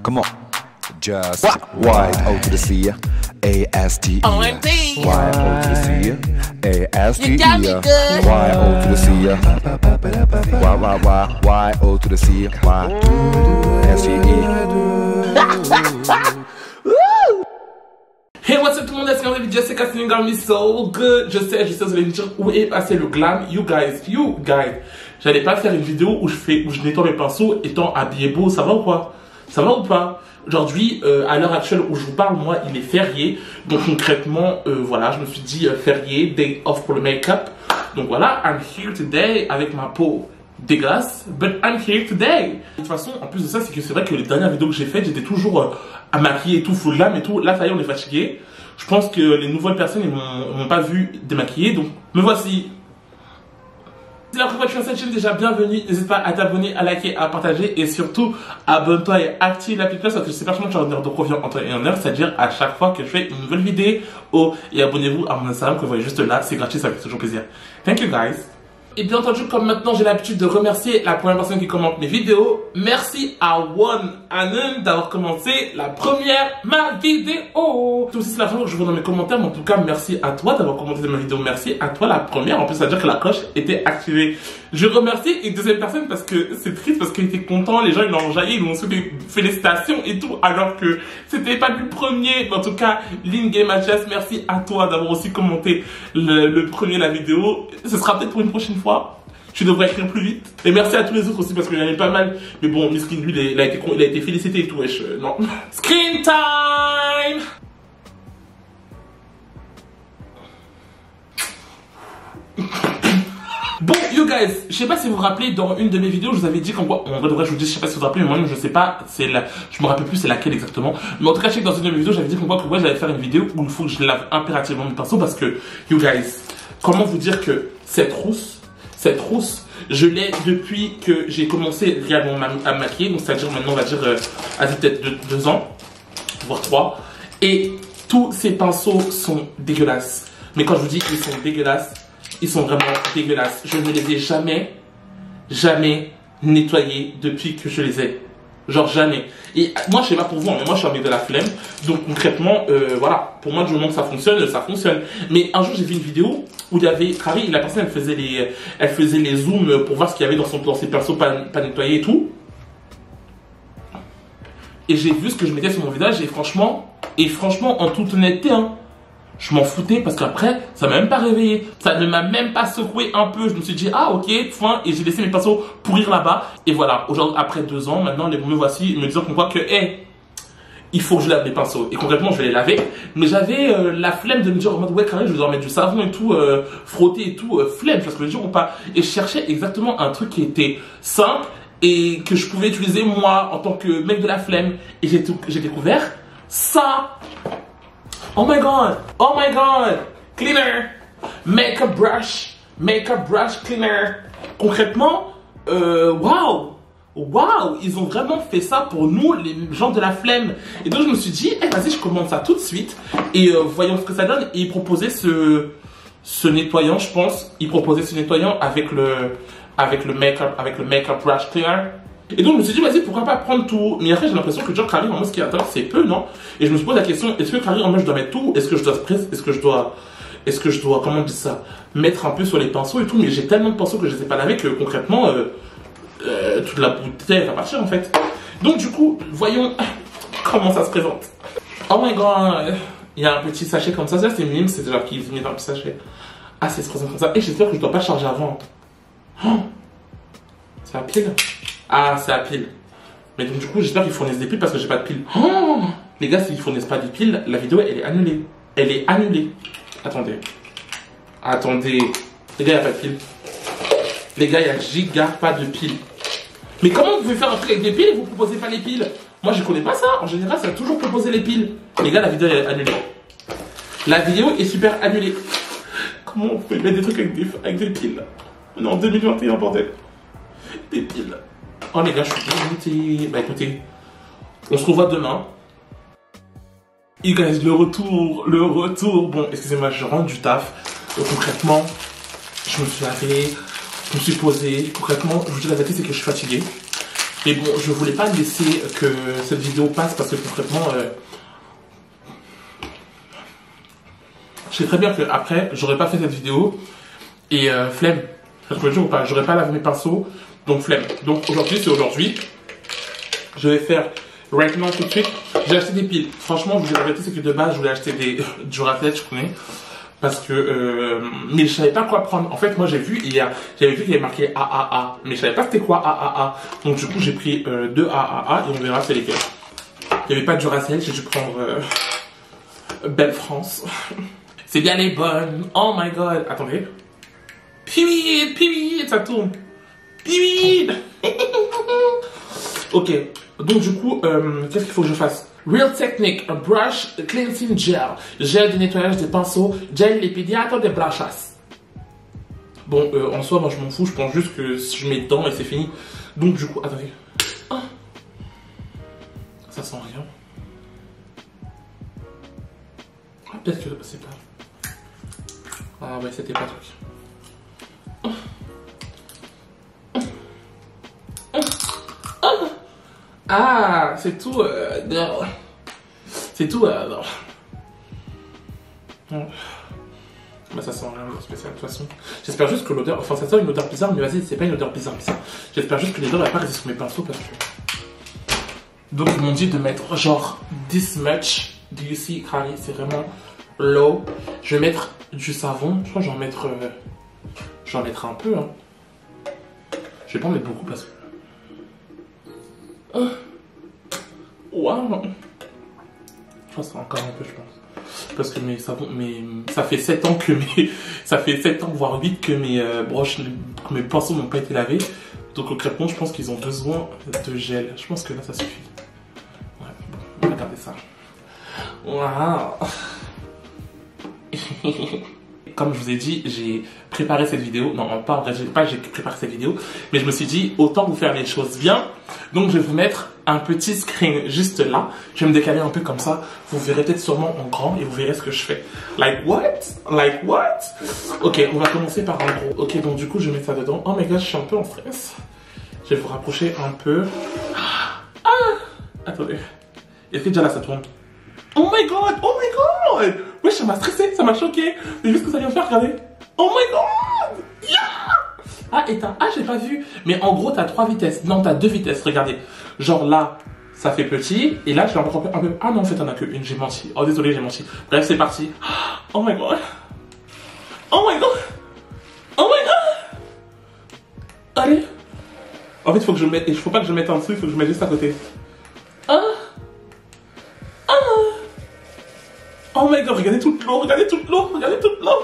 Come on. Just Y-O to the C, A-S-T-E. OMG. Y-O to the C, A-S-T-E. You got me good. Y-O to the C, Y-O to the C, Y-S-T-E. Hey, what's up tout le monde, est-ce que vous avez dit Jessica feeling got me so good? Je sais, vous allez me dire où est passé le glam. You guys. J'allais pas faire une vidéo où je nettoie mes pinceaux étant habillé beau, ça va ou quoi? Ça va ou pas? Aujourd'hui, à l'heure actuelle où je vous parle, moi, il est férié. Donc concrètement, voilà, je me suis dit férié, day off pour le make-up. Donc voilà, I'm here today avec ma peau dégueulasse, but I'm here today. De toute façon, en plus de ça, c'est que c'est vrai que les dernières vidéos que j'ai faites, j'étais toujours à maquiller et tout, full lame et tout. Là, ça y est, on est fatigué. Je pense que les nouvelles personnes, ils m'ont pas vu démaquiller, donc me voici. Si c'est la première fois que tu es sur cette chaîne, déjà bienvenue. N'hésite pas à t'abonner, à liker, à partager et surtout abonne-toi et active la petite cloche parce que je sais pas comment tu vas revenir de revient en temps et en heure, c'est-à-dire à chaque fois que je fais une nouvelle vidéo. Oh, et abonnez-vous à mon Instagram que vous voyez juste là, c'est gratuit, ça fait toujours plaisir. Thank you guys. Et bien entendu, comme maintenant j'ai l'habitude de remercier la première personne qui commente mes vidéos, merci à One Anon d'avoir commencé la première ma vidéo. Tout aussi c'est la fois que je vois dans mes commentaires, mais en tout cas merci à toi d'avoir commenté ma vidéo, merci à toi la première. En plus ça veut dire que la cloche était activée. Je remercie une deuxième personne parce que c'est triste, parce qu'il était content, les gens ils l'ont enjaillé, ils m'ont souhaité félicitations et tout, alors que c'était pas du premier. Mais en tout cas, Lynn Game Matches, merci à toi d'avoir aussi commenté le premier la vidéo. Ce sera peut-être pour une prochaine fois. Tu devrais écrire plus vite. Et merci à tous les autres aussi parce qu'il y en avait pas mal. Mais bon, Miskin, lui, il a été félicité et tout, wesh. Non. Screen time! Bon, you guys, je sais pas si vous vous rappelez, dans une de mes vidéos, je vous avais dit qu'en quoi, en vrai, je vous dis, je sais pas si vous vous rappelez, mais moi-même, je sais pas, je me rappelle plus c'est laquelle exactement. Mais en tout cas, je sais que dans une de mes vidéos, j'avais dit qu'en quoi, j'allais faire une vidéo où il faut que je lave impérativement mes pinceaux parce que, you guys, comment vous dire que cette rousse, je l'ai depuis que j'ai commencé réellement à maquiller, donc c'est-à-dire maintenant, on va dire, peut-être 2 ans, voire 3. Et tous ces pinceaux sont dégueulasses. Mais quand je vous dis qu'ils sont dégueulasses, ils sont vraiment dégueulasses. Je ne les ai jamais nettoyés depuis que je les ai. Genre jamais. Et moi, je sais pas pour vous, mais moi, je suis avec de la flemme. Donc, concrètement, voilà. Pour moi, du moment que ça fonctionne, ça fonctionne. Mais un jour, j'ai vu une vidéo où il y avait Carrie, la personne, elle faisait les zooms pour voir ce qu'il y avait dans ses pinceaux pas nettoyés et tout. Et j'ai vu ce que je mettais sur mon visage et franchement, en toute honnêteté, hein, je m'en foutais parce qu'après, ça m'a même pas réveillé. Ça ne m'a même pas secoué un peu. Je me suis dit, ah ok, fin, et j'ai laissé mes pinceaux pourrir là-bas. Et voilà, aujourd'hui, après 2 ans, maintenant, me voici, me disant qu'on voit que, hey, il faut que je lave mes pinceaux. Et concrètement, je vais les laver. Mais j'avais la flemme de me dire, en mode, ouais, carré, je vais devoir mettre du savon et tout, frotter et tout, flemme, parce que je veux dire ou pas. Et je cherchais exactement un truc qui était simple et que je pouvais utiliser moi, en tant que mec de la flemme. Et j'ai découvert ça. Oh my god, cleaner, makeup brush cleaner. Concrètement, waouh, ils ont vraiment fait ça pour nous, les gens de la flemme. Et donc je me suis dit, hey, vas-y, je commande ça tout de suite et voyons ce que ça donne. Et ils proposaient ce nettoyant, je pense, ils proposaient ce nettoyant avec le makeup brush cleaner. Et donc je me suis dit, vas-y, pourquoi pas prendre tout. Mais après j'ai l'impression que genre Carrie en moi ce qui attend c'est peu, non? Et je me suis posé la question, est-ce que Carrie en moi je dois mettre tout? Est-ce que je dois, comment on dit ça, mettre un peu sur les pinceaux et tout? Mais j'ai tellement de pinceaux que je ne sais pas laver que concrètement toute la bouteille va partir en fait. Donc du coup, voyons comment ça se présente. Oh my god, il y a un petit sachet comme ça c'est minime, c'est déjà qui vient dans le petit sachet. Ah, c'est se présente comme ça. Et j'espère que je dois pas charger avant. Oh, c'est à pile. Ah, c'est à pile. Mais donc du coup, j'espère qu'ils fournissent des piles parce que j'ai pas de piles. Oh, les gars, s'ils fournissent pas des piles, la vidéo, elle est annulée. Elle est annulée. Attendez. Les gars, il n'y a pas de piles. Les gars, il y a giga pas de piles. Mais comment vous pouvez faire un truc avec des piles et vous proposez pas les piles? Moi, je connais pas ça. En général, ça a toujours proposé les piles. Les gars, la vidéo est annulée. La vidéo est super annulée. Comment on peut mettre des trucs avec des piles? On est en 2021, bordel. Des piles. Oh les gars, je suis dégoûté. Bah écoutez, on se revoit demain. You guys, le retour. Bon, excusez-moi, je rentre du taf. Concrètement, je me suis lavé, je me suis posé. Concrètement, je vous dis la vérité, c'est que je suis fatigué. Mais bon, je voulais pas laisser que cette vidéo passe parce que concrètement, je sais très bien que après, j'aurais pas fait cette vidéo et flemme. Je peux le dire ou pas, j'aurais pas lavé mes pinceaux, donc flemme. Donc aujourd'hui, c'est aujourd'hui. Je vais faire right now tout de suite. J'ai acheté des piles. Franchement, je vous dis la vérité, c'est que de base, je voulais acheter des Duracell, je connais. Parce que, mais je savais pas quoi prendre. En fait, moi, j'ai vu hier, j'avais vu qu'il y avait marqué AAA, mais je savais pas c'était quoi AAA. Donc, du coup, j'ai pris 2 AAA et on verra c'est lesquels. Il y avait pas de Duracell, j'ai dû prendre Belle France. C'est bien les bonnes. Oh my god. Attendez. Piwid, ça tourne. Piwid. Ok. Donc, du coup, qu'est-ce qu'il faut que je fasse? Real Technique, a brush cleansing gel, gel de nettoyage des pinceaux, gel épidéateur des brushes. Bon, en soi, moi je m'en fous, je pense juste que je mets dedans et c'est fini. Donc du coup, attendez. Ah. Ça sent rien. Ah, peut-être que c'est pas... Ah ouais, c'était pas truc. Ah, c'est tout. C'est tout. Non. Bah, ça sent rien de spécial de toute façon. J'espère juste que l'odeur. Enfin, ça sent une odeur bizarre, mais vas-y, c'est pas une odeur bizarre. J'espère juste que l'odeur va pas rester sur mes pinceaux parce que. Donc, ils m'ont dit de mettre genre this much. Do you see, Carly? C'est vraiment low. Je vais mettre du savon. Je crois que j'en mettrai un peu. Hein. Je vais pas en mettre beaucoup parce que. Waouh! Je pense encore un peu, je pense. Parce que mes savons, ça fait 7 ans que ça fait 7 ans, voire 8 que mes que mes pinceaux n'ont pas été lavés. Donc concrètement, je pense qu'ils ont besoin de gel. Je pense que là, ça suffit. Ouais, bon, on va regarder ça. Waouh! Comme je vous ai dit, j'ai préparé cette vidéo. Non, pas en vrai, j'ai préparé cette vidéo. Mais je me suis dit, autant vous faire les choses bien. Donc, je vais vous mettre un petit screen juste là. Je vais me décaler un peu comme ça. Vous verrez peut-être sûrement en grand et vous verrez ce que je fais. Like what? Like what? Ok, on va commencer par un gros. Ok, donc du coup, je vais mettre ça dedans. Oh my god, je suis un peu en stress. Je vais vous rapprocher un peu. Ah! Attendez. Est-ce que déjà là, ça tourne? Oh my god! Oh my god! Ouais, ça m'a stressé, ça m'a choqué. Mais vu ce que ça vient faire, regardez. Oh my god! Yeah! Ah, éteins. Ah, j'ai pas vu. Mais en gros, t'as 3 vitesses. Non, t'as 2 vitesses, regardez. Genre là, ça fait petit. Et là, je vais encore un peu. Ah non, en fait, t'en as que une. J'ai menti. Oh, désolé, j'ai menti. Bref, c'est parti. Oh my god. Oh my god. Oh my god. Allez. En fait, faut pas que je mette en dessous, il faut que je mette juste à côté. Ah. Ah. Oh my god, regardez toute l'eau, regardez toute l'eau, regardez toute l'eau.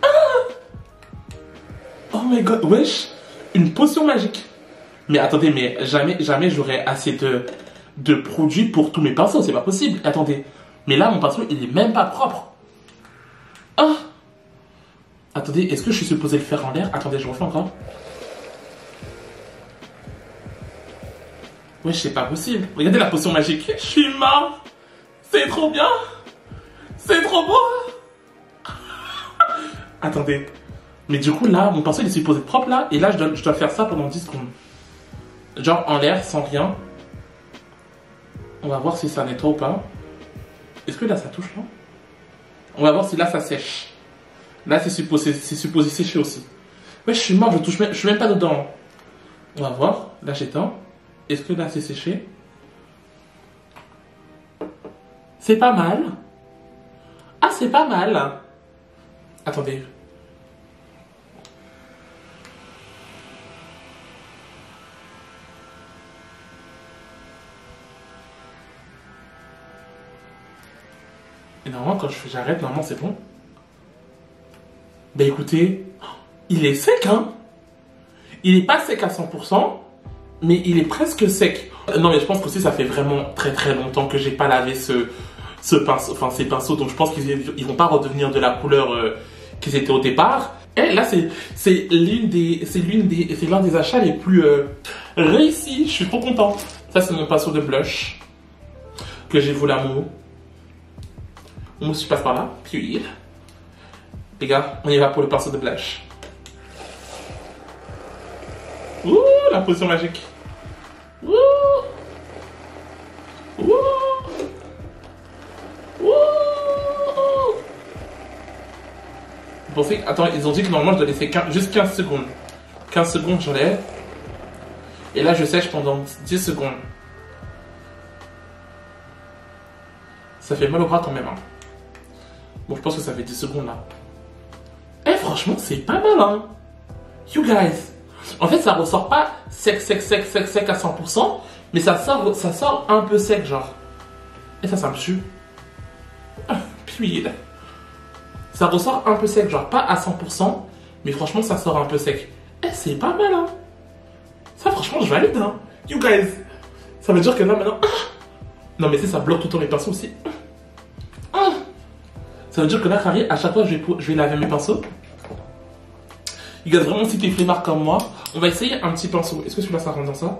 Ah. Oh my god, wesh, une potion magique. Mais attendez, mais jamais j'aurai assez de produits pour tous mes pinceaux, c'est pas possible. Attendez, mais là mon pinceau il est même pas propre. Ah. Attendez, est-ce que je suis supposé le faire en l'air? Attendez, je refais encore. Wesh, c'est pas possible. Regardez la potion magique, je suis mort. C'est trop bien. C'est trop beau. Attendez. Mais du coup, là, mon pinceau, il est supposé être propre, là. Et là, je dois faire ça pendant 10 secondes. Genre, en l'air, sans rien. On va voir si ça nettoie ou pas. Est-ce que là, ça touche, là? On va voir si là, ça sèche. Là, c'est supposé sécher aussi. Ouais, je suis mort, je suis même pas dedans. On va voir. Là, j'éteins. Est-ce que là, c'est séché? C'est pas mal. Ah, c'est pas mal. Attendez. Et normalement, quand j'arrête, normalement, c'est bon. Ben écoutez, il est sec, hein. Il est pas sec à 100%, mais il est presque sec. Non, mais je pense qu'aussi, ça fait vraiment très très longtemps que j'ai pas lavé ce pinceau, enfin ces pinceaux, donc je pense qu'ils vont pas redevenir de la couleur qu'ils étaient au départ. Et là, c'est l'un des achats les plus réussis. Je suis trop content. Ça, c'est mon pinceau de blush que j'ai volé à Momo. On se passe par là, puis les gars, on y va pour le pinceau de blush. Ouh, la potion magique. Wouh. Wouh. Wouh. Vous pensez... Attends, ils ont dit que normalement je dois laisser juste 15 secondes. 15 secondes, j'enlève. Et là, je sèche pendant 10 secondes. Ça fait mal au bras quand même. Hein. Bon, je pense que ça fait 10 secondes là. Eh, franchement, c'est pas mal, hein. You guys. En fait, ça ressort pas sec à 100%. Mais ça sort un peu sec, genre. Et ça me tue. Puis, ça ressort un peu sec, genre pas à 100%. Mais franchement, ça sort un peu sec. Eh, c'est pas mal, hein. Ça, franchement, je valide, hein. You guys. Ça veut dire que là, maintenant... Non, mais tu sais, ça bloque tout le temps mes pinceaux aussi. Ça veut dire que là, carré, à chaque fois, je vais laver mes pinceaux. You guys, vraiment, si t'es flemmard comme moi, on va essayer un petit pinceau. Est-ce que celui-là, ça rentre dans ça?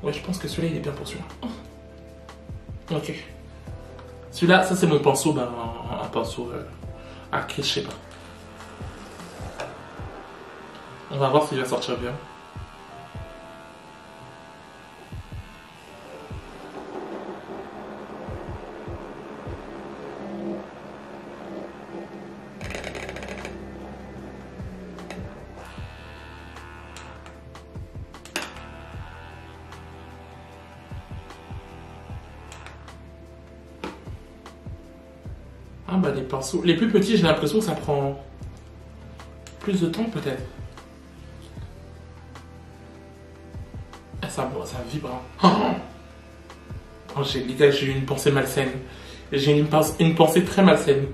Ouais, je pense que celui-là, il est bien pour celui-là. Ok. Celui-là, ça, c'est mon pinceau, ben, un pinceau acryl, je sais pas. On va voir s'il va sortir bien. Ah bah les pinceaux, les plus petits, j'ai l'impression que ça prend plus de temps peut-être. Ah, ça vibre. Hein. Oh, les gars, j'ai eu une pensée malsaine. J'ai une pensée très malsaine.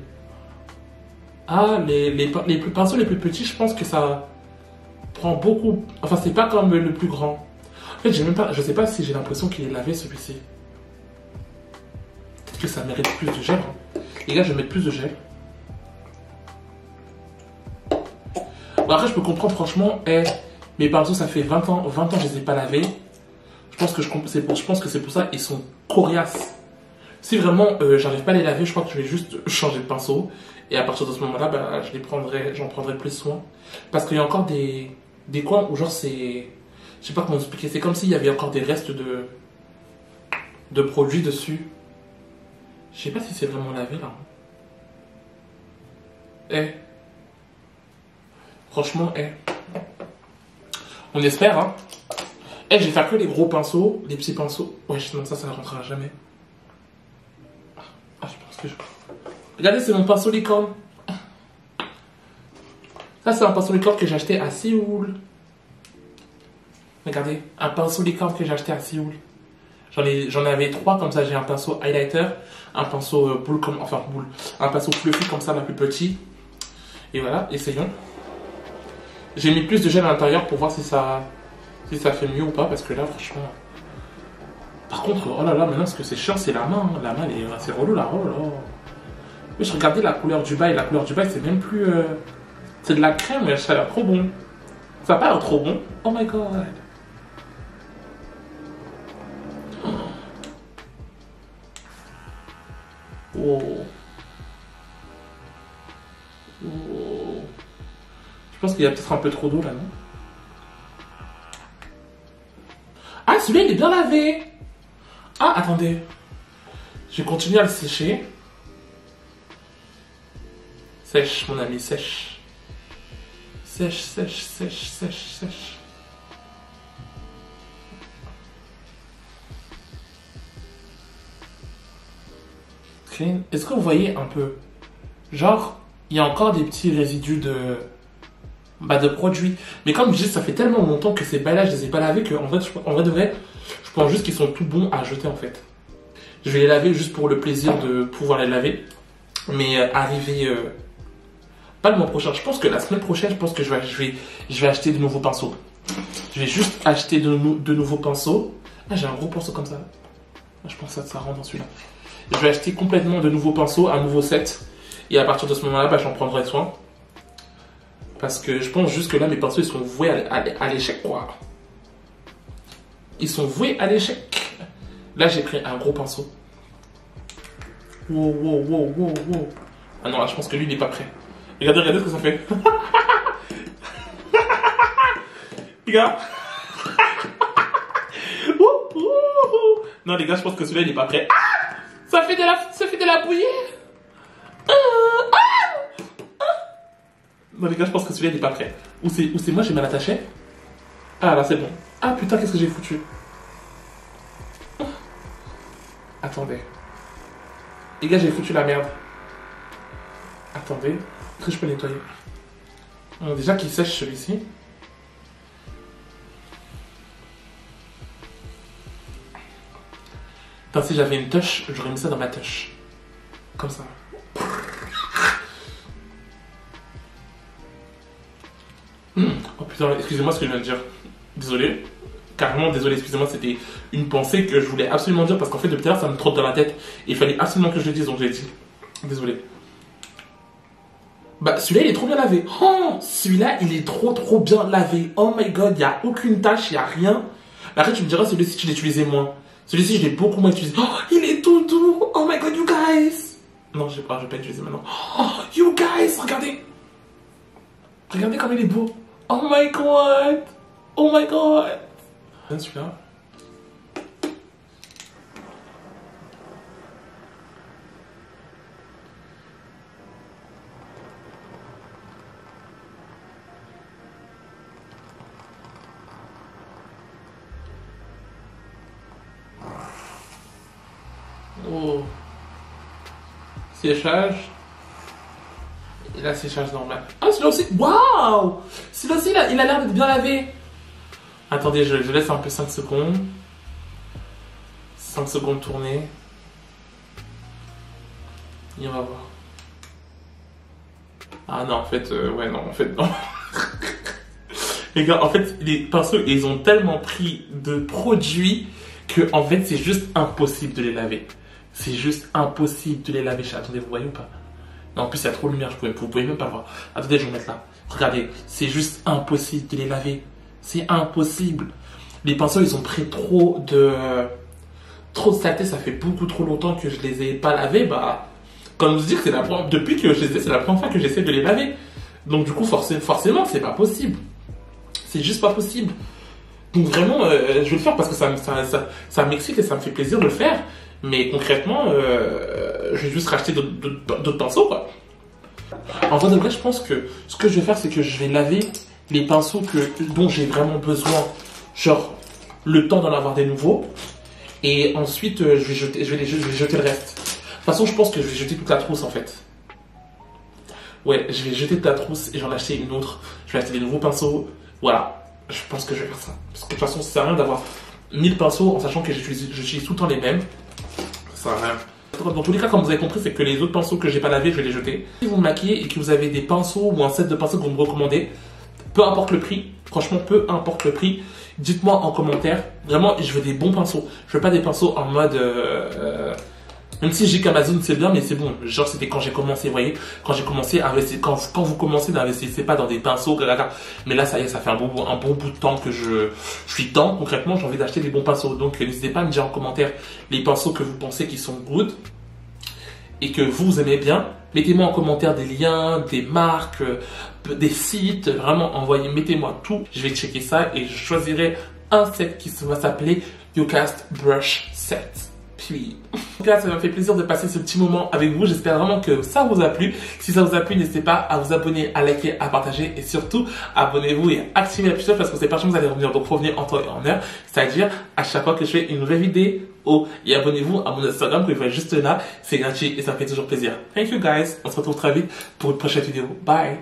Ah, les pinceaux les plus petits, je pense que ça prend beaucoup. Enfin, c'est pas comme le plus grand. En fait, je sais pas si j'ai l'impression qu'il est lavé celui-ci. Peut-être que ça mérite plus de gel. Hein. Les gars, je vais mettre plus de gel. Bon, après, je peux comprendre, franchement, mes pinceaux, ça fait 20 ans, je les ai pas lavés. Je pense que c'est pour ça qu'ils sont coriaces. Si vraiment, j'arrive pas à les laver, je crois que je vais juste changer de pinceau. Et à partir de ce moment-là, bah, j'en prendrai plus soin. Parce qu'il y a encore des coins où, genre, c'est... Je sais pas comment expliquer. C'est comme s'il y avait encore des restes de produits dessus. Je sais pas si c'est vraiment lavé là. Franchement, on espère, hein. Je vais faire que les gros pinceaux, les petits pinceaux. Ouais, non, ça ne rentrera jamais. Ah, je pense que je... Regardez, c'est mon pinceau licorne. Ça, c'est un pinceau licorne que j'ai acheté à Séoul. Regardez, un pinceau licorne que j'ai acheté à Séoul. J'en avais 3 comme ça. J'ai un pinceau highlighter, un pinceau boule un pinceau fluffy comme ça, la plus petit. Et voilà, essayons. J'ai mis plus de gel à l'intérieur pour voir si ça fait mieux ou pas, parce que là, franchement. Par contre, oh là là, maintenant ce que c'est chiant, c'est la main. Hein. La main, c'est relou là. Oh là. Mais je regardais la couleur du bail. La couleur du bail, c'est même plus. C'est de la crème, mais ça a l'air trop bon. Ça a pas l'air trop bon. Oh my god. Oh. Oh. Je pense qu'il y a peut-être un peu trop d'eau là, non? Ah, celui-là, il est bien lavé. Ah, attendez. Je vais continuer à le sécher. Sèche, mon ami, sèche. Sèche, sèche, sèche, sèche, sèche. Clean. Est-ce que vous voyez un peu? Genre, il y a encore des petits résidus de produits. Mais comme je dis, ça fait tellement longtemps que ces bails-là, je les ai pas lavés que en vrai de vrai, je pense juste qu'ils sont tout bons à jeter en fait. Je vais les laver juste pour le plaisir de pouvoir les laver. Mais pas le mois prochain. Je pense que la semaine prochaine, je pense que je vais acheter de nouveaux pinceaux. Je vais juste acheter de nouveaux pinceaux. Ah, j'ai un gros pinceau comme ça. Ah, je pense que ça rentre dans celui-là. Je vais acheter complètement de nouveaux pinceaux, un nouveau set. Et à partir de ce moment-là, bah, j'en prendrai soin. Parce que je pense juste que là, mes pinceaux, ils sont voués à l'échec, quoi. Ils sont voués à l'échec. Là, j'ai pris un gros pinceau. Wow, wow, wow, wow, wow. Ah non, là, je pense que lui, il n'est pas prêt. Regardez ce que ça fait. Regarde. Non, les gars, je pense que celui-là, il est pas prêt. Ah, ça fait de la bouillie. Non, les gars, je pense que celui-là, il est pas prêt. Ou c'est moi, j'ai mal attaché. Ah, là, c'est bon. Ah, putain, qu'est-ce que j'ai foutu? Attendez. Les gars, j'ai foutu la merde. Attendez. Est-ce que je peux nettoyer? Bon, déjà qu'il sèche celui-ci. Putain, si j'avais une touche, j'aurais mis ça dans ma touche. Comme ça. Oh putain, excusez-moi ce que je viens de dire. Désolé. Carrément désolé, excusez-moi, c'était une pensée que je voulais absolument dire parce qu'en fait depuis tout à l'heure ça me trotte dans la tête et il fallait absolument que je le dise, donc je l'ai dit. Désolé. Bah celui-là il est trop bien lavé. Oh, celui-là il est trop bien lavé. Oh my god, il n'y a aucune tache, il n'y a rien. Mais après tu me diras celui-ci tu l'utilisais moins. Celui-ci je l'ai beaucoup moins utilisé. Oh, il est tout doux. Oh my god, you guys. Non, je vais pas utiliser maintenant. Oh, you guys, regardez. Regardez comme il est beau. Oh my god. Oh my god. Celui-là. Oh. Séchage. Et là, séchage normal. Ah, celui-là aussi. Waouh! Celui-là aussi, il a l'air d'être bien lavé. Attendez, je laisse un peu 5 secondes. 5 secondes tourner. Et on va voir. Ah non, en fait, ouais, non, en fait, non. Les gars, en fait, les pinceaux, ils ont tellement pris de produits que, en fait, c'est juste impossible de les laver. C'est juste impossible de les laver. Attendez, vous voyez ou pas? Non, en plus, il y a trop de lumière, vous pouvez même pas le voir. Attendez, je vais vous mettre là. Regardez, c'est juste impossible de les laver. C'est impossible. Les pinceaux, ils ont pris trop de saleté. Ça fait beaucoup trop longtemps que je les ai pas lavés. Bah, comme vous dire, depuis que je les ai, c'est la première fois que j'essaie de les laver. Donc du coup, forcément, c'est pas possible. C'est juste pas possible. Donc vraiment, je vais le faire parce que ça m'excite et ça me fait plaisir de le faire. Mais concrètement, je vais juste racheter d'autres pinceaux, quoi. En vrai de vrai, je pense que ce que je vais faire, c'est que je vais laver les pinceaux dont j'ai vraiment besoin, genre le temps d'en avoir des nouveaux. Et ensuite, je vais jeter le reste. De toute façon, je pense que je vais jeter toute la trousse, en fait. Ouais, je vais jeter toute la trousse et j'en acheter une autre. Je vais acheter des nouveaux pinceaux. Voilà, je pense que je vais faire ça. Parce que de toute façon, ça sert à rien d'avoir 1000 pinceaux en sachant que j'utilise tout le temps les mêmes. Ça sert à rien. Dans tous les cas, comme vous avez compris, c'est que les autres pinceaux que j'ai pas lavés, je vais les jeter. Si vous me maquillez et que vous avez des pinceaux ou un set de pinceaux que vous me recommandez, peu importe le prix, franchement, peu importe le prix, dites-moi en commentaire. Vraiment, je veux des bons pinceaux. Je veux pas des pinceaux en mode... même si j'ai qu'Amazon, c'est bien, mais c'est bon. Genre, c'était quand j'ai commencé, vous voyez. Quand j'ai commencé à investir, quand vous commencez d'investir, pas dans des pinceaux, mais là, ça y est, ça fait un bon bout de temps que je suis dedans. Concrètement, j'ai envie d'acheter des bons pinceaux. Donc, n'hésitez pas à me dire en commentaire les pinceaux que vous pensez qui sont good et que vous aimez bien. Mettez-moi en commentaire des liens, des marques, des sites. Vraiment, mettez-moi tout. Je vais checker ça et je choisirai un set qui va s'appeler YouCast Brush Set. Puis, en tout cas, ça m'a fait plaisir de passer ce petit moment avec vous. J'espère vraiment que ça vous a plu. Si ça vous a plu, n'hésitez pas à vous abonner, à liker, à partager et surtout, abonnez-vous et activez la petite cloche parce que c'est pas que vous allez revenir. Donc, revenez en temps et en heure. C'est-à-dire, à chaque fois que je fais une nouvelle vidéo, et abonnez-vous à mon Instagram que vous voyez juste là. C'est gratuit et ça me fait toujours plaisir. Thank you guys. On se retrouve très vite pour une prochaine vidéo. Bye.